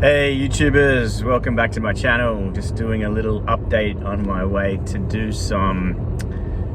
Hey YouTubers, welcome back to my channel. Just doing a little update on my way to do some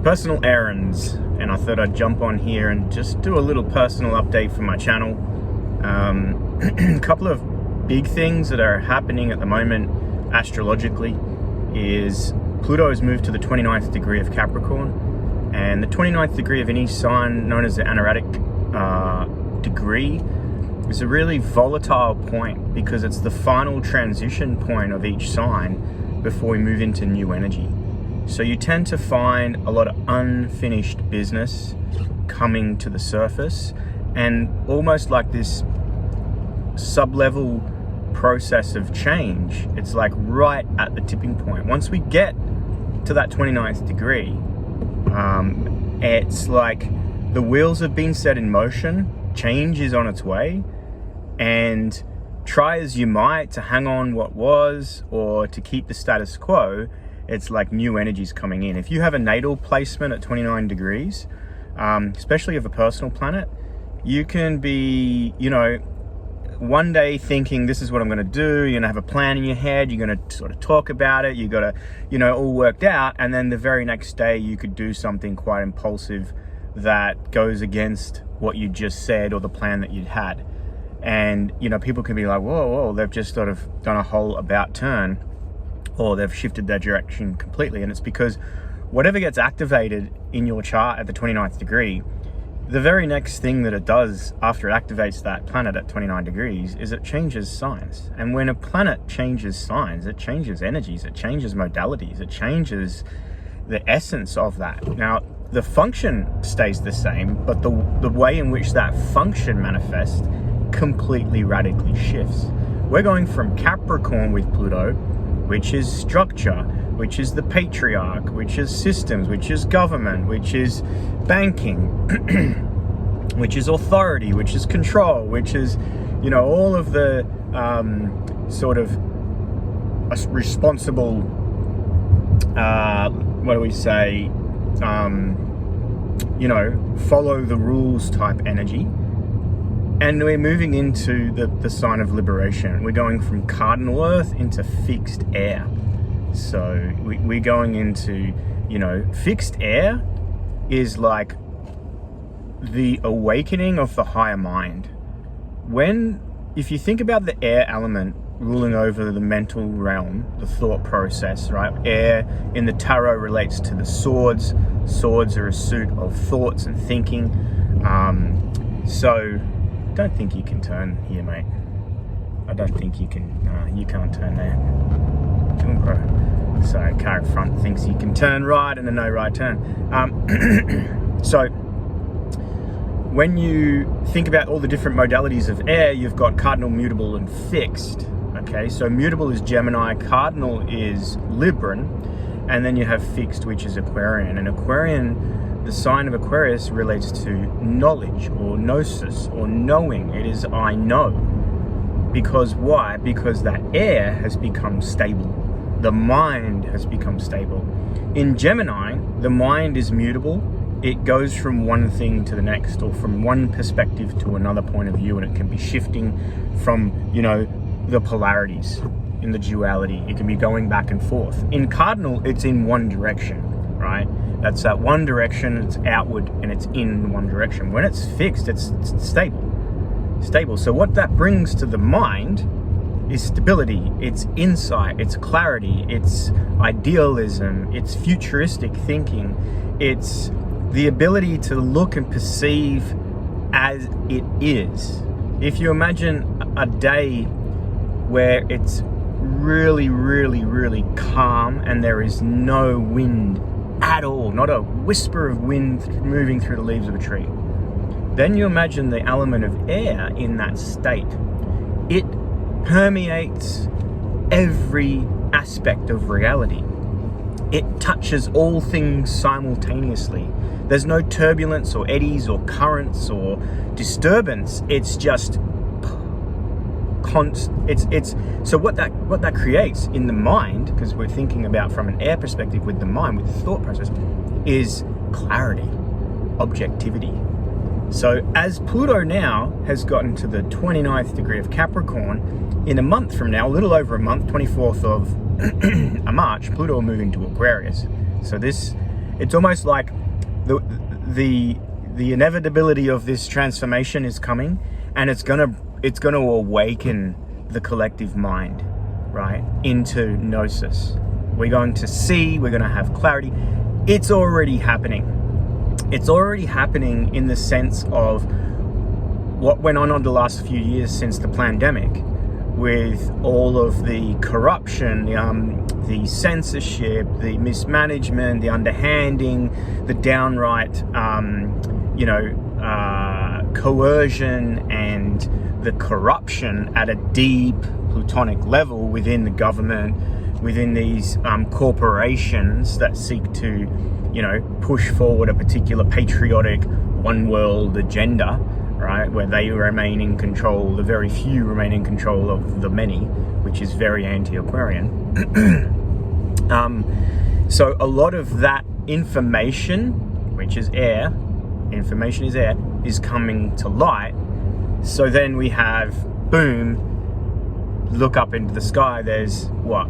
personal errands, and I thought I'd jump on here and just do a little personal update for my channel. A couple of big things that are happening at the moment astrologically is Pluto has moved to the 29th degree of Capricorn, and the 29th degree of any sign known as the anaretic degree is a really volatile point because it's the final transition point of each sign before we move into new energy. So you tend to find a lot of unfinished business coming to the surface, and almost like this sub-level process of change. It's like right at the tipping point. Once we get to that 29th degree, it's like the wheels have been set in motion, change is on its way, and try as you might to hang on what was or to keep the status quo, it's like new energies coming in. If you have a natal placement at 29 degrees, especially of a personal planet, you can be, one day thinking this is what I'm going to do, you're going to have a plan in your head, you're going to sort of talk about it, you got to, all worked out, and then the very next day you could do something quite impulsive that goes against what you just said or the plan that you'd had. And, people can be like, whoa, they've just sort of done a whole about turn, or they've shifted their direction completely. And it's because whatever gets activated in your chart at the 29th degree, the very next thing that it does after it activates that planet at 29 degrees is it changes signs. And when a planet changes signs, it changes energies, it changes modalities, it changes the essence of that. Now, the function stays the same, but the way in which that function manifests completely radically shifts. We're going from Capricorn with Pluto, which is structure, which is the patriarch, which is systems, which is government, which is banking, which is authority, which is control, which is, all of the sort of responsible, follow the rules type energy. And we're moving into the sign of liberation. We're going from cardinal earth into fixed air. So we're going into, fixed air is like the awakening of the higher mind. If you think about the air element ruling over the mental realm, the thought process, right? Air in the tarot relates to the swords. Swords are a suit of thoughts and thinking. So don't think you can turn here, mate. I don't think you can. You can't turn there. Bro. So car in front thinks you can turn right and a no right turn. So when you think about all the different modalities of air, you've got cardinal, mutable, and fixed. Okay, so mutable is Gemini, cardinal is Libran, and then you have fixed, which is Aquarian. And Aquarian, the sign of Aquarius relates to knowledge or gnosis or knowing. It is I know. Because why? Because that air has become stable. The mind has become stable. In Gemini, the mind is mutable. It goes from one thing to the next, or from one perspective to another point of view, and it can be shifting from, the polarities in the duality. It can be going back and forth. In cardinal, it's in one direction, right? That's that one direction, it's outward, and it's in one direction. When it's fixed, it's stable. So what that brings to the mind is stability, it's insight, it's clarity, it's idealism, it's futuristic thinking, it's the ability to look and perceive as it is. If you imagine a day where it's really, really, really calm and there is no wind at all, not a whisper of wind moving through the leaves of a tree, then you imagine the element of air in that state. It permeates every aspect of reality. It touches all things simultaneously. There's no turbulence or eddies or currents or disturbance. It's just so what that creates in the mind, because we're thinking about from an air perspective with the mind, with the thought process, is clarity, objectivity. So as Pluto now has gotten to the 29th degree of Capricorn, in a month from now, a little over a month, 24th of March, Pluto will move into Aquarius. So it's almost like the inevitability of this transformation is coming, and it's gonna awaken the collective mind, right, into gnosis. We're going to see, we're going to have clarity. It's already happening. It's already happening in the sense of what went on the last few years since the pandemic, with all of the corruption, the censorship, the mismanagement, the underhanding, the downright, coercion, and the corruption at a deep plutonic level within the government, within these corporations that seek to, push forward a particular patriotic one world agenda, right? Where they remain in control, the very few remain in control of the many, which is very anti-Aquarian. So a lot of that information, which is air, information is air, is coming to light. So then we have, boom, look up into the sky, there's what?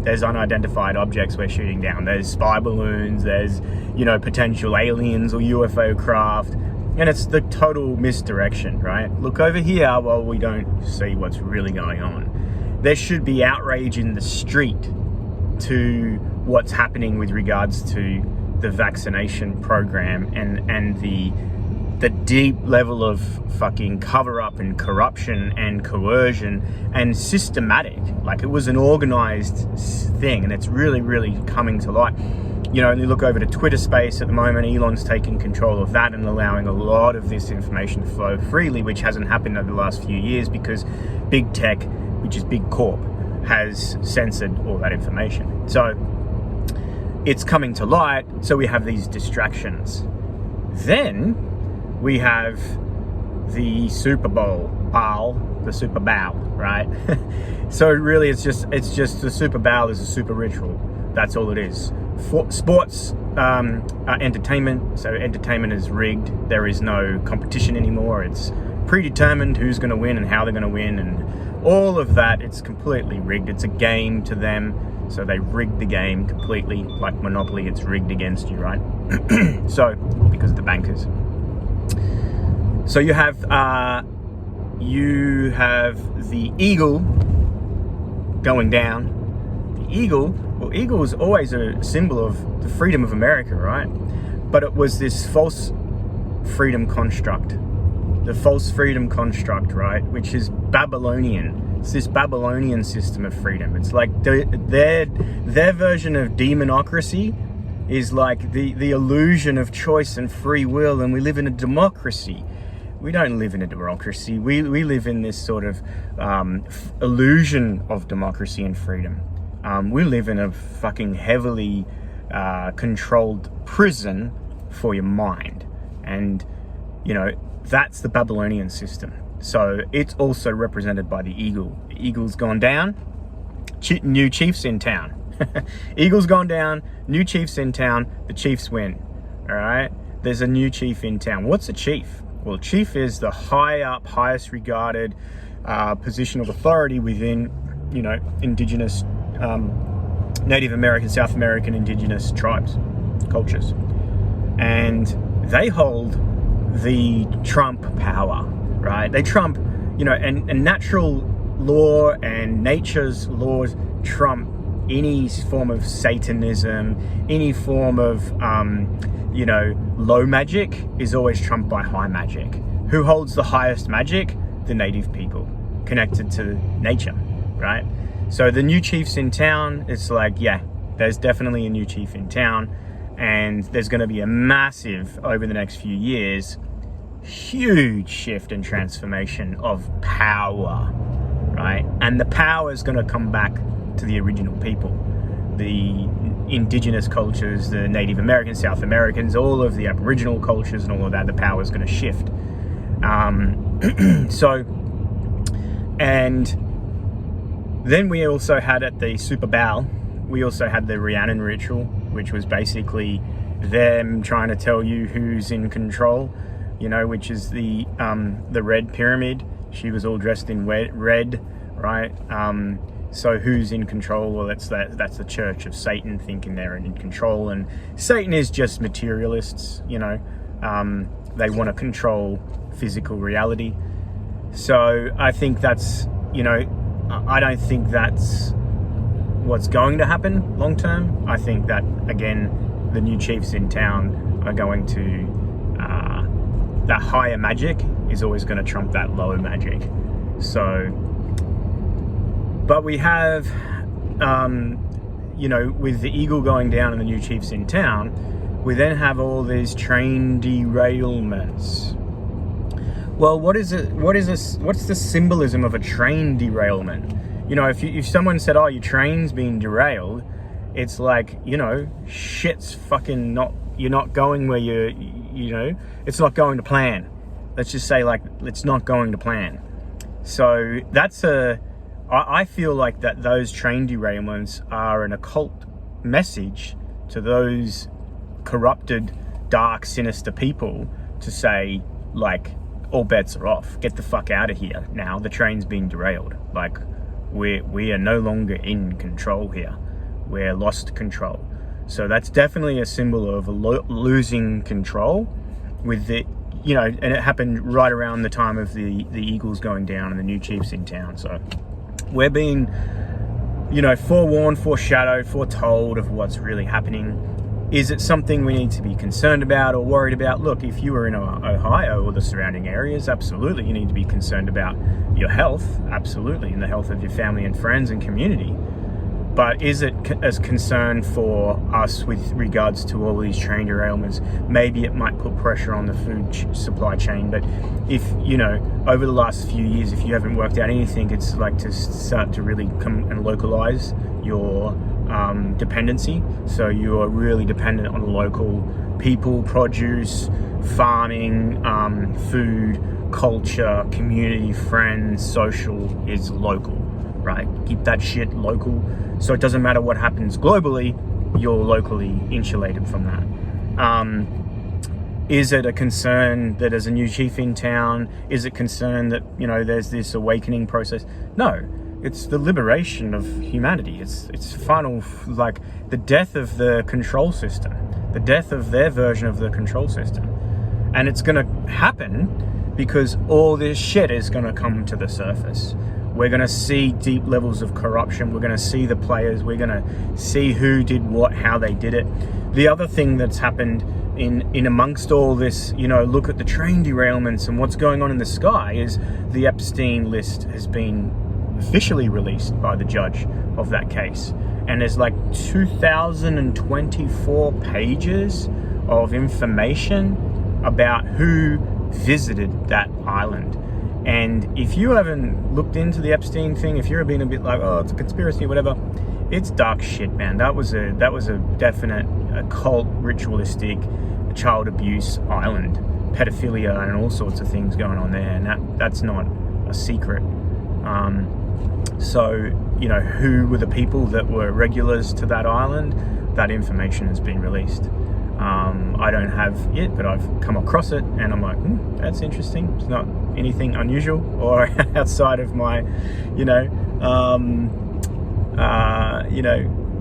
There's unidentified objects we're shooting down. There's spy balloons, there's, potential aliens or UFO craft. And it's the total misdirection, right? Look over here while we don't see what's really going on. There should be outrage in the street to what's happening with regards to the vaccination program and the deep level of fucking cover up and corruption and coercion and systematic. Like, it was an organized thing, and it's really, really coming to light. You look over to Twitter space at the moment, Elon's taking control of that and allowing a lot of this information to flow freely, which hasn't happened over the last few years because big tech, which is big corp, has censored all that information. So it's coming to light, so we have these distractions. Then we have the Super Bowl, the Super Bowl, right? So really it's just the Super Bowl is a super ritual. That's all it is. For sports, entertainment. So entertainment is rigged. There is no competition anymore. It's predetermined who's going to win and how they're going to win, and all of that. It's completely rigged. It's a game to them. So they rigged the game completely, like Monopoly. It's rigged against you, right? So because of the bankers. So you have the eagle going down. The eagle is always a symbol of the freedom of America, right? But it was this false freedom construct. The false freedom construct, right? Which is Babylonian. It's this Babylonian system of freedom. It's like their version of demonocracy is like the illusion of choice and free will, and we live in a democracy. We don't live in a democracy. We live in this sort of illusion of democracy and freedom. We live in a fucking heavily controlled prison for your mind. And, that's the Babylonian system. So it's also represented by the eagle. The eagle's gone down, new chief's in town. Eagle's gone down, new chief's in town, the Chiefs win. All right? There's a new chief in town. What's a chief? Well, chief is the highest regarded position of authority within, indigenous, Native American, South American indigenous tribes, cultures. And they hold the trump power, right? They trump, and natural law and nature's laws trump any form of Satanism, any form of, low magic is always trumped by high magic. Who holds the highest magic? The native people, connected to nature, right? So the new chief's in town. It's like, yeah, there's definitely a new chief in town, and there's going to be a massive, over the next few years, huge shift and transformation of power, right? And the power is going to come back to the original people, the indigenous cultures, the Native Americans, South Americans, all of the Aboriginal cultures and all of that. The power is going to shift. And then we also had at the Super Bowl, we also had the Rhiannon ritual, which was basically them trying to tell you who's in control. you know, which is the red pyramid. She was all dressed in red, right? So who's in control? Well, that's the church of Satan, thinking they're in control, and Satan is just materialists, you know. They want to control physical reality. So I think that's, you know, I don't think that's what's going to happen long term. I think that, again, the new chiefs in town are going to, that higher magic is always going to trump that lower magic. So, but we have, you know, with the eagle going down and the new chiefs in town, we then have all these train derailments. Well, what's the symbolism of a train derailment? You know, if someone said, oh, your train's been derailed, it's like, you know, shit's fucking not, you're not going where you know, it's not going to plan. Let's just say, like, it's not going to plan. So that's I feel like that those train derailments are an occult message to those corrupted, dark, sinister people to say, like, all bets are off. Get the fuck out of here now. The train's been derailed. Like, we are no longer in control here. We're lost control. So that's definitely a symbol of losing control with the, you know, and it happened right around the time of the eagles going down and the new chiefs in town. So we're being, you know, forewarned, foreshadowed, foretold of what's really happening. Is it something we need to be concerned about or worried about? Look, if you were in Ohio or the surrounding areas, absolutely you need to be concerned about your health, absolutely, and the health of your family and friends and community. But is it as concern for us with regards to all these train derailments? Maybe it might put pressure on the food supply chain. But if, you know, over the last few years, if you haven't worked out anything, it's like to start to really come and localize your dependency. So you are really dependent on local people, produce, farming, food, culture, community, friends, social is local, right? Keep that shit local. So it doesn't matter what happens globally, you're locally insulated from that. Is it a concern that as a new chief in town, is it concern that, you know, there's this awakening process? No. It's the liberation of humanity. It's final, like the death of the control system, the death of their version of the control system. And it's going to happen because all this shit is going to come to the surface. We're going to see deep levels of corruption. We're going to see the players. We're going to see who did what, how they did it. The other thing that's happened in amongst all this, you know, look at the train derailments and what's going on in the sky, is the Epstein list has been officially released by the judge of that case, and there's like 2024 pages of information about who visited that island. And if you haven't looked into the Epstein thing, if you're being a bit like, oh, it's a conspiracy or whatever, it's dark shit, man. That was a definite occult, ritualistic, child abuse island, pedophilia and all sorts of things going on there, and that's not a secret. So, you know, who were the people that were regulars to that island? That information has been released. I don't have it, but I've come across it, and I'm like, that's interesting. It's not anything unusual or outside of my, you know,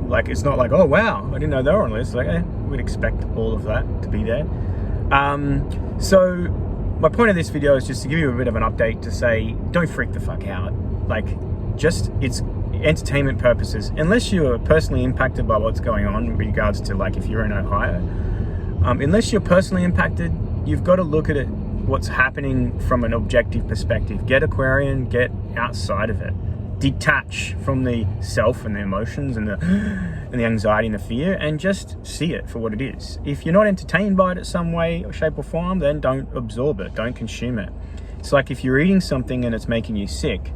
like, it's not like, oh wow, I didn't know they were on the list. Like, we'd expect all of that to be there. So my point of this video is just to give you a bit of an update to say, don't freak the fuck out. Like, just, it's entertainment purposes. Unless you are personally impacted by what's going on in regards to, like, if you're in Ohio, unless you're personally impacted, you've got to look at it, what's happening from an objective perspective. Get Aquarian, get outside of it. Detach from the self and the emotions and the anxiety and the fear, and just see it for what it is. If you're not entertained by it in some way or shape or form, then don't absorb it, don't consume it. It's like if you're eating something and it's making you sick,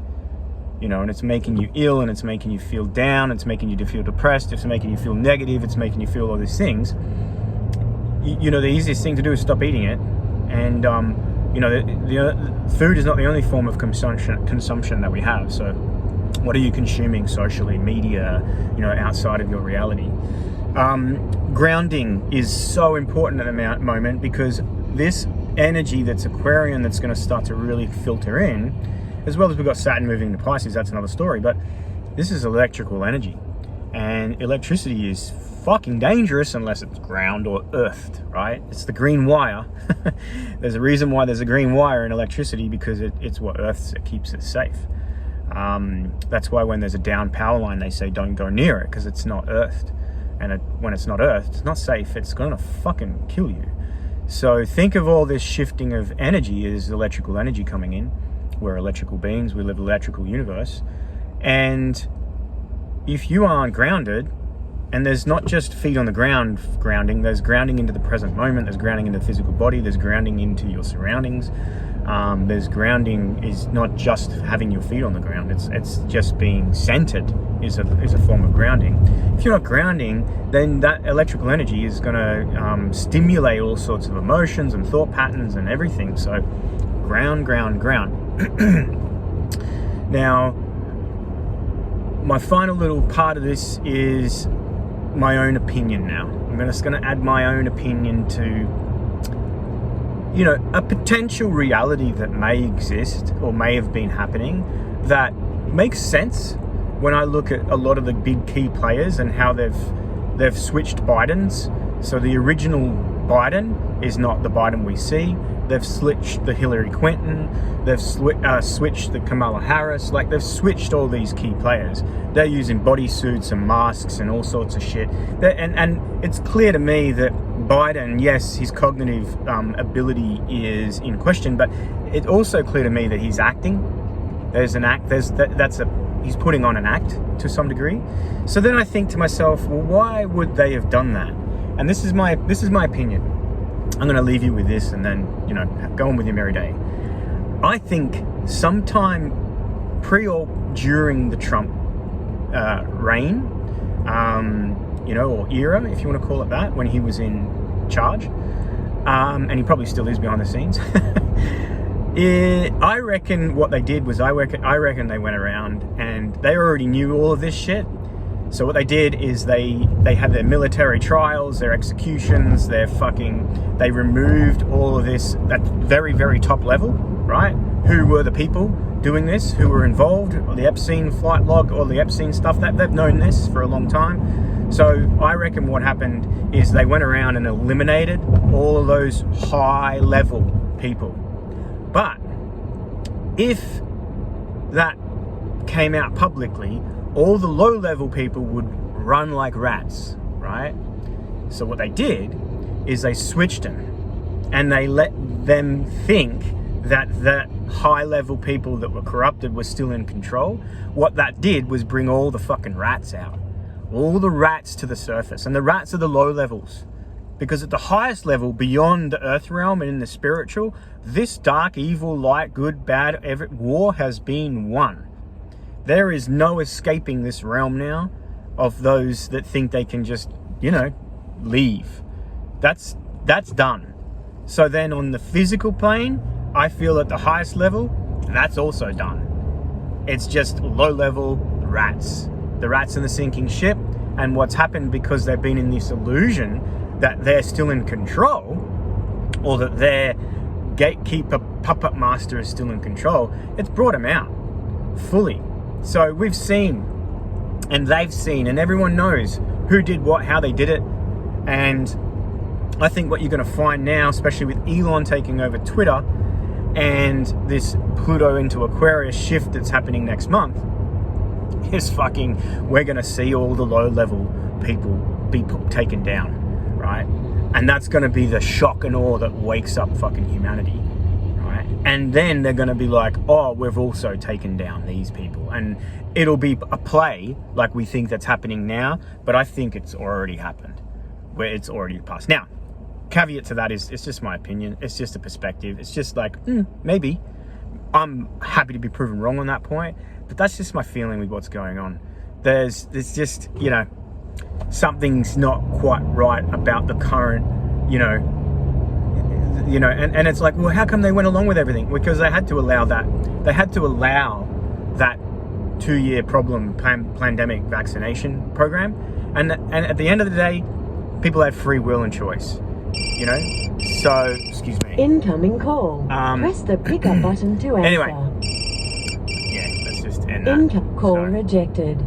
you know, and it's making you ill, and it's making you feel down, it's making you feel depressed, it's making you feel negative, it's making you feel all these things. You know, the easiest thing to do is stop eating it. And you know, the food is not the only form of consumption that we have. So what are you consuming socially, media, you know, outside of your reality? Grounding is so important at the moment, because this energy that's Aquarian that's going to start to really filter in, as well as we've got Saturn moving into Pisces. That's another story, but this is electrical energy, and electricity is fucking dangerous unless it's ground or earthed, right? It's the green wire. There's a reason why there's a green wire in electricity, because it's what earths it, keeps it safe. That's why when there's a down power line, they say don't go near it, because it's not earthed. And when it's not earthed, it's not safe. It's gonna fucking kill you. So think of all this shifting of energy as electrical energy coming in. We're electrical beings, we live in an electrical universe. And if you aren't grounded, and there's not just feet on the ground grounding, there's grounding into the present moment, there's grounding into the physical body, there's grounding into your surroundings. There's grounding is not just having your feet on the ground, it's just being centered is a form of grounding. If you're not grounding, then that electrical energy is going to stimulate all sorts of emotions and thought patterns and everything. So ground. Now, my final little part of this is my own opinion now. I'm just going to add my own opinion to, you know, a potential reality that may exist or may have been happening that makes sense when I look at a lot of the big key players and how they've switched Bidens. So the original Biden is not the Biden we see. They've switched the Hillary Clinton. They've switched the Kamala Harris. Like, they've switched all these key players. They're using bodysuits and masks and all sorts of shit. And it's clear to me that Biden, yes, his cognitive ability is in question, but it's also clear to me that he's acting. There's an act. He's putting on an act to some degree. So then I think to myself, well, why would they have done that? And this is my opinion. I'm going to leave you with this, and then, you know, go on with your merry day. I think sometime pre or during the Trump reign, you know, or era, if you want to call it that, when he was in charge, and he probably still is behind the scenes. I reckon what they did was, I reckon they went around and they already knew all of this shit. So what they did is they had their military trials, their executions, they removed all of this at very, very top level, right? Who were the people doing this, who were involved, or the Epstein flight log, or the Epstein stuff, that they've known this for a long time. So I reckon what happened is they went around and eliminated all of those high level people. But if that came out publicly, all the low-level people would run like rats, right? So what they did is they switched them, and they let them think that the high-level people that were corrupted were still in control. What that did was bring all the fucking rats out, all the rats to the surface, and the rats are the low levels. Because at the highest level, beyond the earth realm and in the spiritual, this dark, evil, light, good, bad, war has been won. There is no escaping this realm now of those that think they can just, you know, leave. That's done. So then on the physical plane, I feel at the highest level, that's also done. It's just low level rats. The rats in the sinking ship. And what's happened, because they've been in this illusion that they're still in control, or that their gatekeeper puppet master is still in control, it's brought them out fully. So we've seen, and they've seen, and everyone knows who did what, how they did it. And I think what you're going to find now, especially with Elon taking over Twitter and this Pluto into Aquarius shift that's happening next month, is we're going to see all the low level people be taken down, right? And that's going to be the shock and awe that wakes up fucking humanity. And then they're going to be like, oh, we've also taken down these people. And it'll be a play like we think that's happening now, but I think it's already happened, where it's already passed. Now, caveat to that is, it's just my opinion. It's just a perspective. It's just like, maybe. I'm happy to be proven wrong on that point, but that's just my feeling with what's going on. There's just, you know, something's not quite right about the current, and it's like, well, how come they went along with everything? Because they had to allow that. They had to allow that 2-year pandemic vaccination program. And at the end of the day, people have free will and choice, So, excuse me. Incoming call. Press the pickup button to answer. Anyway. Yeah, let's just end that. Call rejected.